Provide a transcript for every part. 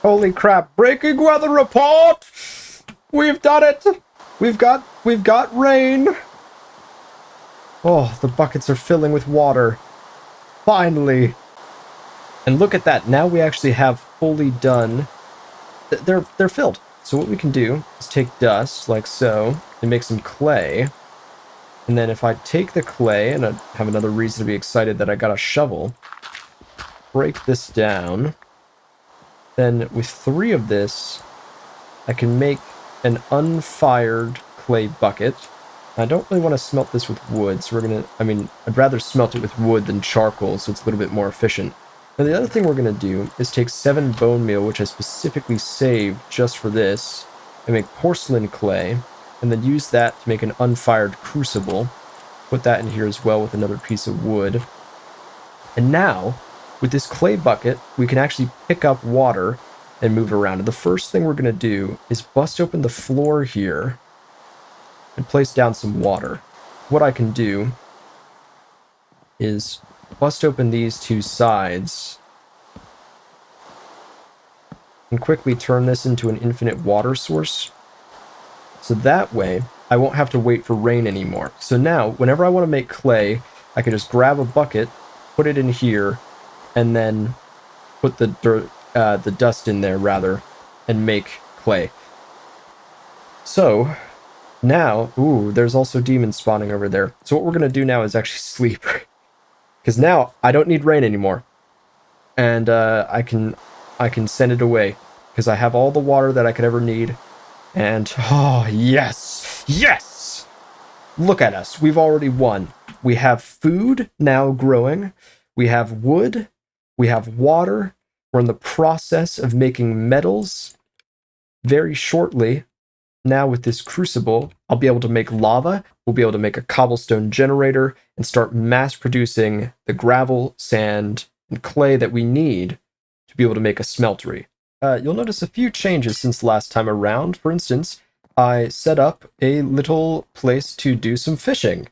Holy crap, breaking weather report! We've done it! We've got rain! Oh, the buckets are filling with water. Finally! And look at that, now we actually have fully done... They're filled. So what we can do is take dust, like so, and make some clay. And then if I take the clay, and I have another reason to be excited that I got a shovel, break this down, then with 3 of this, I can make an unfired clay bucket. I don't really want to smelt this with wood, so we're going to, I'd rather smelt it with wood than charcoal, so it's a little bit more efficient. Now the other thing we're going to do is take 7 bone meal, which I specifically saved just for this, and make porcelain clay, and then use that to make an unfired crucible. Put that in here as well with another piece of wood. And now, with this clay bucket, we can actually pick up water and move it around. And the first thing we're going to do is bust open the floor here and place down some water. What I can do is bust open these 2 sides and quickly turn this into an infinite water source. So that way, I won't have to wait for rain anymore. So now, whenever I want to make clay, I can just grab a bucket, put it in here, and then put the dirt, the dust in there, rather, and make clay. So, now, ooh, there's also demons spawning over there. So what we're going to do now is actually sleep. Because now, I don't need rain anymore. And I can send it away. Because I have all the water that I could ever need. And, oh, yes! Yes! Look at us. We've already won. We have food now growing. We have wood. We have water. We're in the process of making metals. Very shortly, now with this crucible, I'll be able to make lava. We'll be able to make a cobblestone generator and start mass producing the gravel, sand, and clay that we need to be able to make a smeltery. You'll notice a few changes since the last time around. For instance, I set up a little place to do some fishing.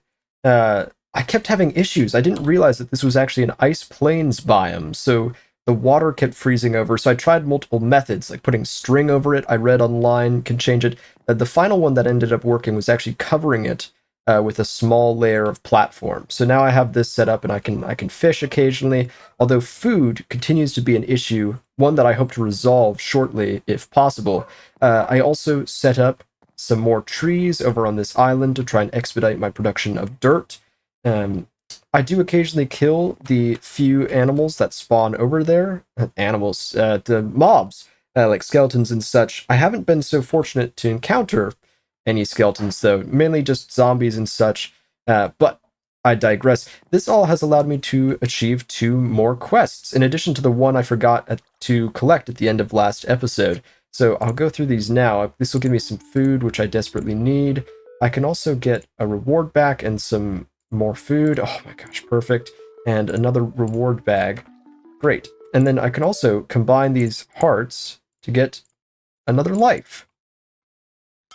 I kept having issues. I didn't realize that this was actually an ice plains biome, so the water kept freezing over. So I tried multiple methods, like putting string over it. I read online can change it. The final one that ended up working was actually covering it with a small layer of platform. So now I have this set up and I can fish occasionally, although food continues to be an issue, one that I hope to resolve shortly if possible. I also set up some more trees over on this island to try and expedite my production of dirt. I do occasionally kill the few animals that spawn over there. The mobs, like skeletons and such. I haven't been so fortunate to encounter any skeletons, though, mainly just zombies and such. But I digress. This all has allowed me to achieve 2 more quests, in addition to the one I forgot to collect at the end of last episode. So I'll go through these now. This will give me some food, which I desperately need. I can also get a reward back and some more food. Oh my gosh, perfect. And another reward bag. Great. And then I can also combine these hearts to get another life.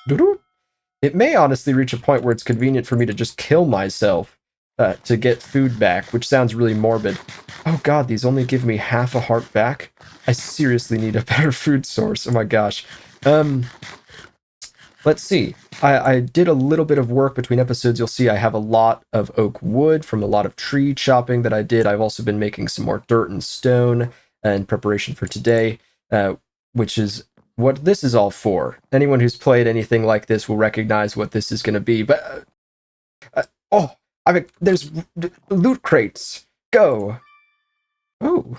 Doo-doo. It may honestly reach a point where it's convenient for me to just kill myself to get food back, which sounds really morbid. Oh god, these only give me half a heart back? I seriously need a better food source. Oh my gosh. Let's see. I did a little bit of work between episodes. You'll see I have a lot of oak wood from a lot of tree chopping that I did. I've also been making some more dirt and stone in preparation for today, which is what this is all for. Anyone who's played anything like this will recognize what this is going to be. But, there's loot crates. Go. Oh.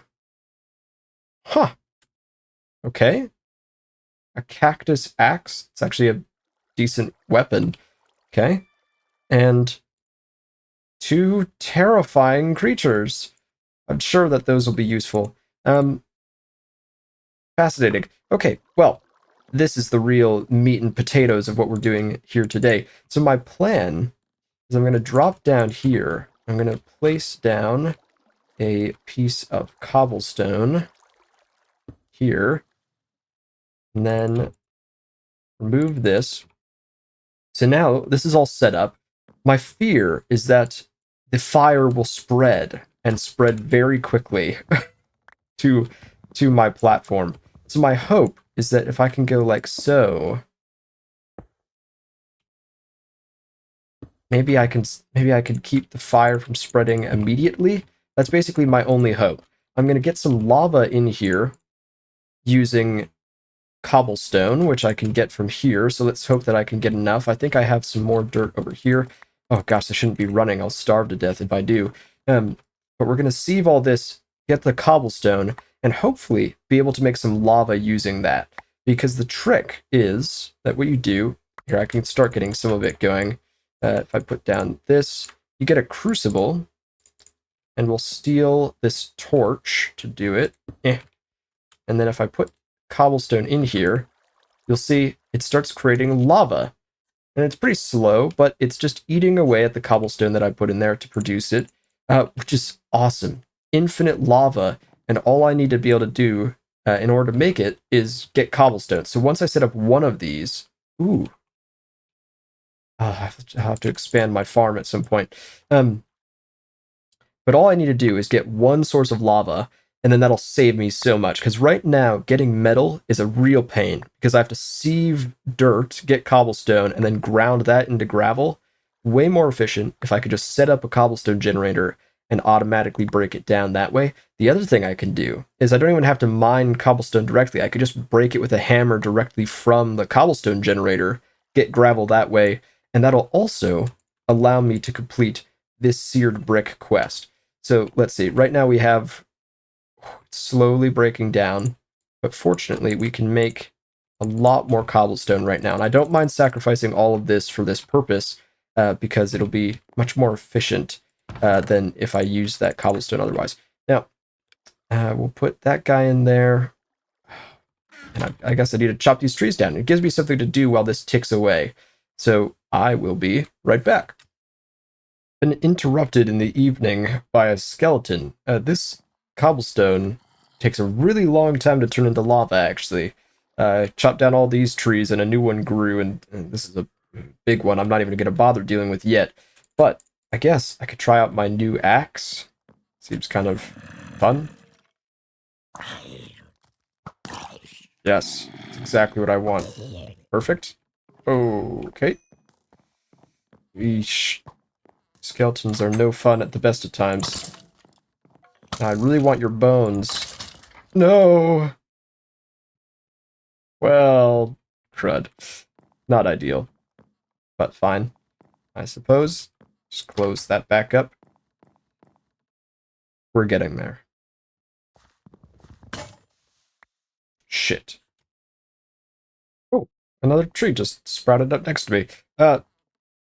Huh. Okay. A cactus axe. It's actually a decent weapon. Okay. And 2 terrifying creatures. I'm sure that those will be useful. Fascinating. Okay, well, this is the real meat and potatoes of what we're doing here today. So my plan is I'm going to drop down here. I'm going to place down a piece of cobblestone here. And then remove this. So now this is all set up. My fear is that the fire will spread and spread very quickly to my platform. So my hope is that if I can go like so, maybe I could keep the fire from spreading immediately. That's basically my only hope. I'm going to get some lava in here using cobblestone, which I can get from here. So let's hope that I can get enough. I think I have some more dirt over here. Oh gosh, I shouldn't be running. I'll starve to death if I do. But we're going to sieve all this, get the cobblestone, and hopefully be able to make some lava using that. Because the trick is that what you do, here I can start getting some of it going. If I put down this, you get a crucible, and we'll steal this torch to do it. And then if I put cobblestone in here, you'll see it starts creating lava. And it's pretty slow, but it's just eating away at the cobblestone that I put in there to produce it, which is awesome. Infinite lava, and all I need to be able to do in order to make it is get cobblestone. So once I set up one of these, ooh, I'll have to expand my farm at some point. But all I need to do is get one source of lava, and then that'll save me so much. Because right now, getting metal is a real pain, because I have to sieve dirt, get cobblestone, and then ground that into gravel. Way more efficient if I could just set up a cobblestone generator and automatically break it down that way. The other thing I can do is I don't even have to mine cobblestone directly. I could just break it with a hammer directly from the cobblestone generator, get gravel that way, and that'll also allow me to complete this seared brick quest. So let's see. Right now we have slowly breaking down, but fortunately we can make a lot more cobblestone right now. And I don't mind sacrificing all of this for this purpose because it'll be much more efficient than if I use that cobblestone otherwise. Now, we'll put that guy in there. And I guess I need to chop these trees down. It gives me something to do while this ticks away. So I will be right back. Been interrupted in the evening by a skeleton. This cobblestone takes a really long time to turn into lava, actually. Chopped down all these trees and a new one grew, and this is a big one I'm not even going to bother dealing with yet. But I guess I could try out my new axe. Seems kind of fun. Yes, it's exactly what I want. Perfect. Okay. Eesh. Skeletons are no fun at the best of times. I really want your bones. No! Well, crud. Not ideal. But fine, I suppose. Just close that back up. We're getting there. Shit. Oh, another tree just sprouted up next to me.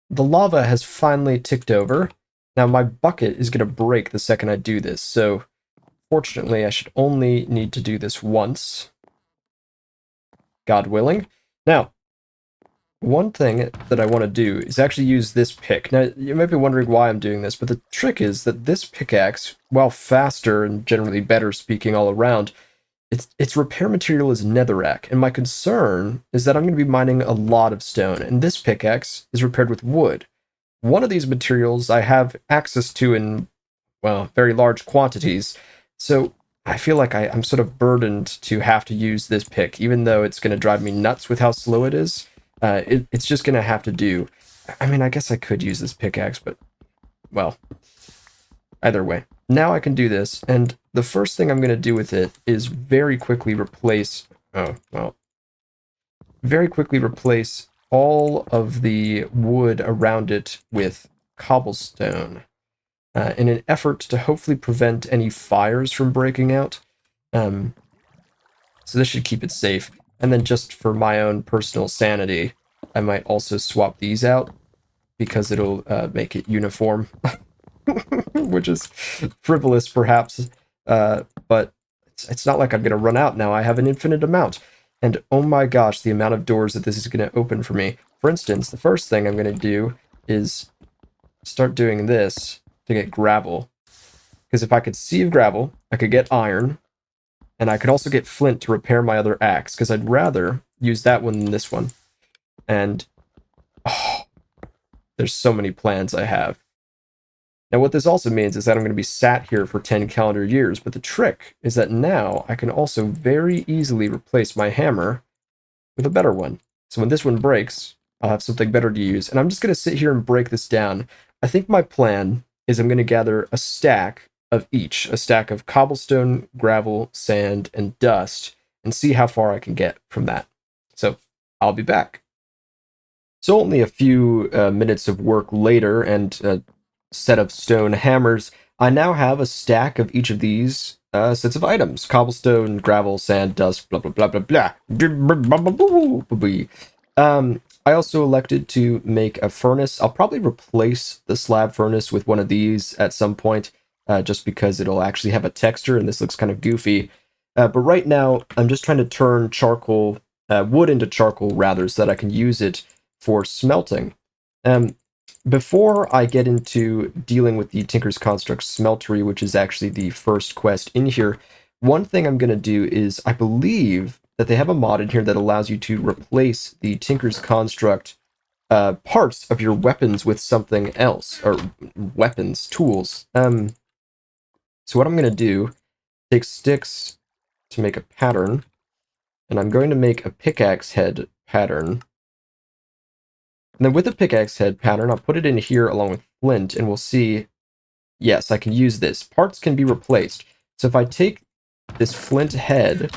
The lava has finally ticked over. Now my bucket is going to break the second I do this, so fortunately I should only need to do this once. God willing. Now, one thing that I want to do is actually use this pick. Now, you might be wondering why I'm doing this, but the trick is that this pickaxe, while faster and generally better speaking all around, its repair material is netherrack, and my concern is that I'm going to be mining a lot of stone, and this pickaxe is repaired with wood. One of these materials I have access to in, well, very large quantities, so I feel like I'm sort of burdened to have to use this pick, even though it's going to drive me nuts with how slow it is. It's just going to have to do. I mean, I guess I could use this pickaxe, but, well, either way. Now I can do this, and the first thing I'm going to do with it is very quickly replace... Oh, well. Very quickly replace all of the wood around it with cobblestone in an effort to hopefully prevent any fires from breaking out. So this should keep it safe. And then just for my own personal sanity, I might also swap these out because it'll make it uniform. Which is frivolous, perhaps, but it's not like I'm going to run out now. I have an infinite amount. And oh my gosh, the amount of doors that this is going to open for me. For instance, the first thing I'm going to do is start doing this to get gravel. Because if I could sieve gravel, I could get iron, and I could also get flint to repair my other axe, because I'd rather use that one than this one. And, oh, there's so many plans I have. Now, what this also means is that I'm going to be sat here for 10 calendar years, but the trick is that now I can also very easily replace my hammer with a better one. So when this one breaks, I'll have something better to use. And I'm just going to sit here and break this down. I think my plan is I'm going to gather a stack of each, a stack of cobblestone, gravel, sand, and dust, and see how far I can get from that. So I'll be back. So only a few minutes of work later and a set of stone hammers, I now have a stack of each of these sets of items. Cobblestone, gravel, sand, dust, blah, blah, blah, blah, blah. I also elected to make a furnace. I'll probably replace the slab furnace with one of these at some point, just because it'll actually have a texture, and this looks kind of goofy. But right now, I'm just trying to turn charcoal, wood into charcoal, rather, so that I can use it for smelting. Before I get into dealing with the Tinker's Construct smeltery, which is actually the first quest in here, one thing I'm going to do is I believe that they have a mod in here that allows you to replace the Tinker's Construct parts of your weapons with something else, or weapons, tools. So what I'm going to do, take sticks to make a pattern, and I'm going to make a pickaxe head pattern. And then with the pickaxe head pattern, I'll put it in here along with flint, and we'll see, yes, I can use this. Parts can be replaced. So if I take this flint head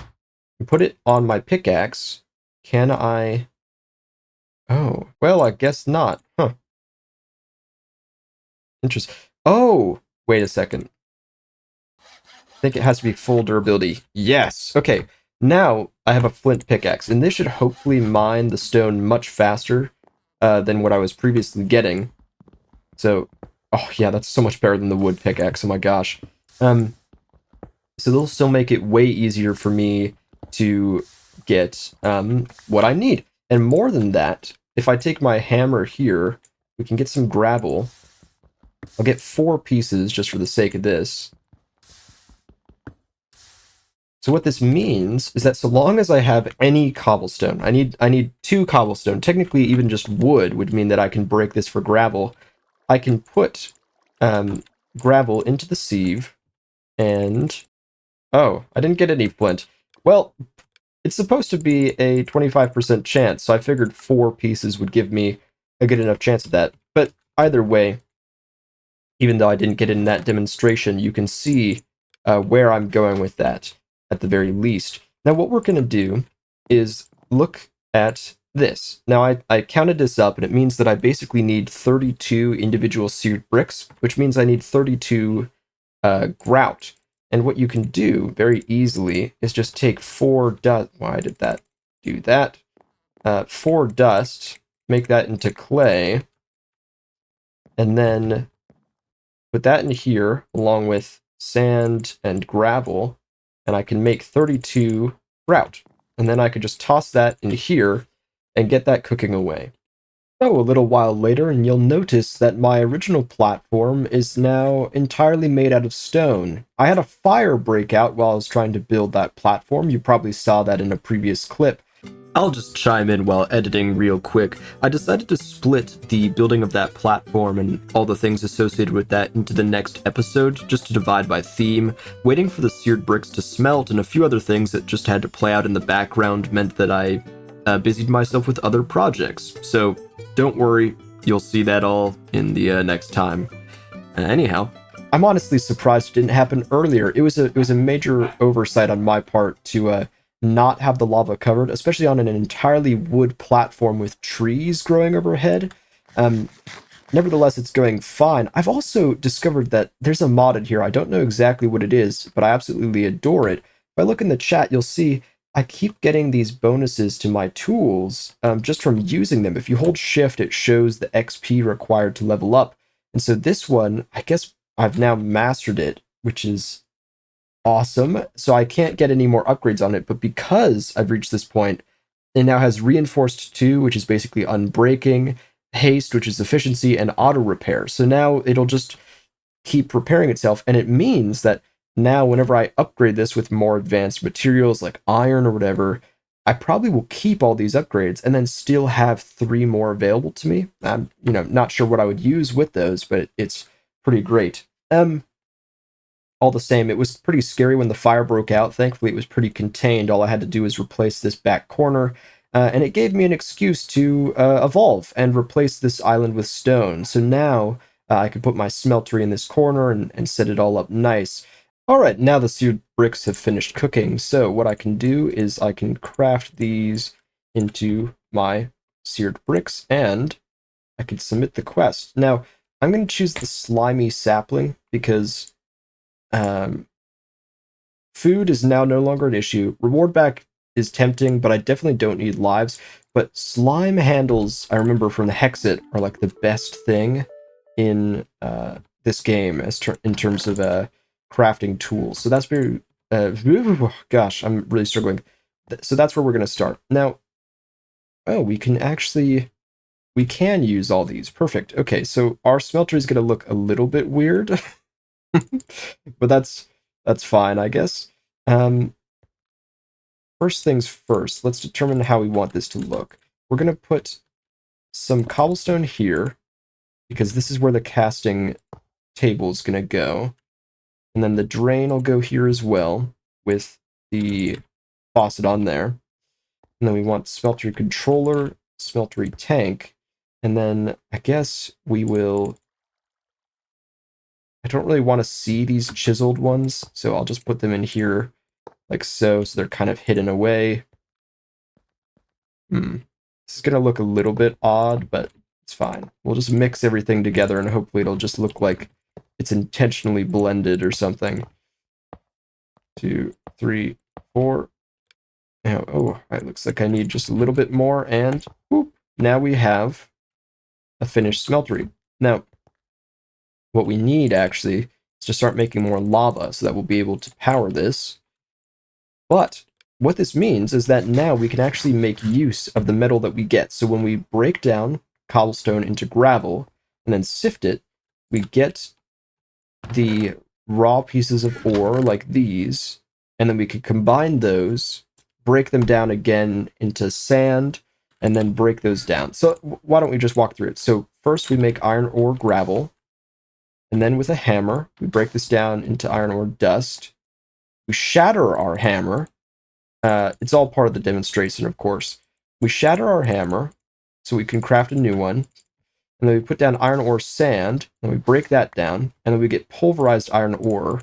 and put it on my pickaxe, can I... Oh, well, I guess not. Huh. Interesting. Oh, wait a second. I think it has to be full durability. Yes. Okay. Now I have a flint pickaxe, and this should hopefully mine the stone much faster than what I was previously getting. So, oh yeah, that's so much better than the wood pickaxe. Oh my gosh. So they'll still make it way easier for me to get what I need. And more than that, if I take my hammer here, we can get some gravel. I'll get 4 pieces just for the sake of this. So what this means is that so long as I have any cobblestone, I need 2 cobblestone. Technically, even just wood would mean that I can break this for gravel. I can put gravel into the sieve, and oh, I didn't get any flint. Well, it's supposed to be a 25% chance, so I figured 4 pieces would give me a good enough chance of that. But either way, even though I didn't get in that demonstration, you can see where I'm going with that, at the very least. Now, what we're going to do is look at this. Now, I counted this up, and it means that I basically need 32 individual seared bricks, which means I need 32 grout. And what you can do very easily is just take 4 dust. Why did that do that? 4 dust, make that into clay, and then put that in here along with sand and gravel, and I can make 32 grout. And then I could just toss that in here and get that cooking away. So a little while later, and you'll notice that my original platform is now entirely made out of stone. I had a fire break out while I was trying to build that platform. You probably saw that in a previous clip. I'll just chime in while editing real quick. I decided to split the building of that platform and all the things associated with that into the next episode, just to divide by theme. Waiting for the seared bricks to smelt and a few other things that just had to play out in the background meant that I busied myself with other projects. So don't worry, you'll see that all in the next time. Anyhow, I'm honestly surprised it didn't happen earlier. It was a major oversight on my part to not have the lava covered, especially on an entirely wood platform with trees growing overhead. Nevertheless, it's going fine. I've also discovered that there's a mod in here. I don't know exactly what it is, but I absolutely adore it. If I look in the chat, you'll see I keep getting these bonuses to my tools just from using them. If you hold shift, it shows the XP required to level up. And so this one, I guess I've now mastered it, which is awesome. So I can't get any more upgrades on it, but because I've reached this point, it now has reinforced 2, which is basically unbreaking, haste, which is efficiency, and auto repair. So now it'll just keep repairing itself, and it means that now whenever I upgrade this with more advanced materials like iron or whatever, I probably will keep all these upgrades and then still have 3 more available to me. I'm, not sure what I would use with those, but it's pretty great. All the same, it was pretty scary when the fire broke out. Thankfully, it was pretty contained. All I had to do was replace this back corner, and it gave me an excuse to evolve and replace this island with stone. So now I could put my smeltery in this corner and set it all up nice. All right, now the seared bricks have finished cooking. So what I can do is I can craft these into my seared bricks, and I could submit the quest. Now, I'm going to choose the slimy sapling because um, food is now no longer an issue. Reward back is tempting, but I definitely don't need lives. But slime handles, I remember from the Hexit, are like the best thing in this game in terms of crafting tools. So that's very... gosh, I'm really struggling. So that's where we're going to start. Now, oh, we can actually... We can use all these. Perfect. Okay, so our smelter is going to look a little bit weird. But that's fine, I guess. First things first, let's determine how we want this to look. We're going to put some cobblestone here, because this is where the casting table is going to go. And then the drain will go here as well, with the faucet on there. And then we want smeltery controller, smeltery tank, and then I guess we will... I don't really want to see these chiseled ones, so I'll just put them in here like so they're kind of hidden away. This is going to look a little bit odd, but it's fine. We'll just mix everything together and hopefully it'll just look like it's intentionally blended or something. 2, 3, 4. Now, oh, it looks like I need just a little bit more, and whoop, now we have a finished smeltery. Now, what we need actually is to start making more lava so that we'll be able to power this. But what this means is that now we can actually make use of the metal that we get. So when we break down cobblestone into gravel and then sift it, we get the raw pieces of ore like these, and then we can combine those, break them down again into sand, and then break those down. So why don't we just walk through it? So first we make iron ore gravel, and then with a hammer, we break this down into iron ore dust. We shatter our hammer. It's all part of the demonstration, of course. We shatter our hammer so we can craft a new one. And then we put down iron ore sand, and we break that down, and then we get pulverized iron ore.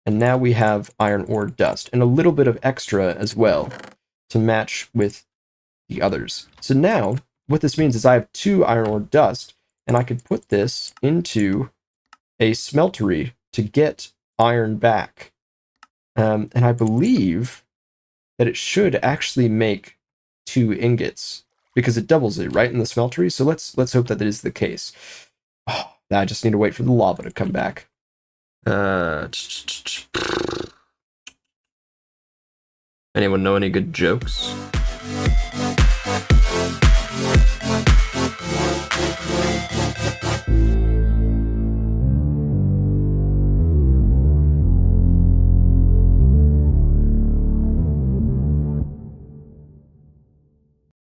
And now we have iron ore dust, and a little bit of extra as well to match with the others. So now, what this means is I have 2 iron ore dust, and I could put this into a smeltery to get iron back. And I believe that it should actually make 2 ingots, because it doubles it, right, in the smeltery? So let's hope that is the case. Oh, I just need to wait for the lava to come back. Anyone know any good jokes?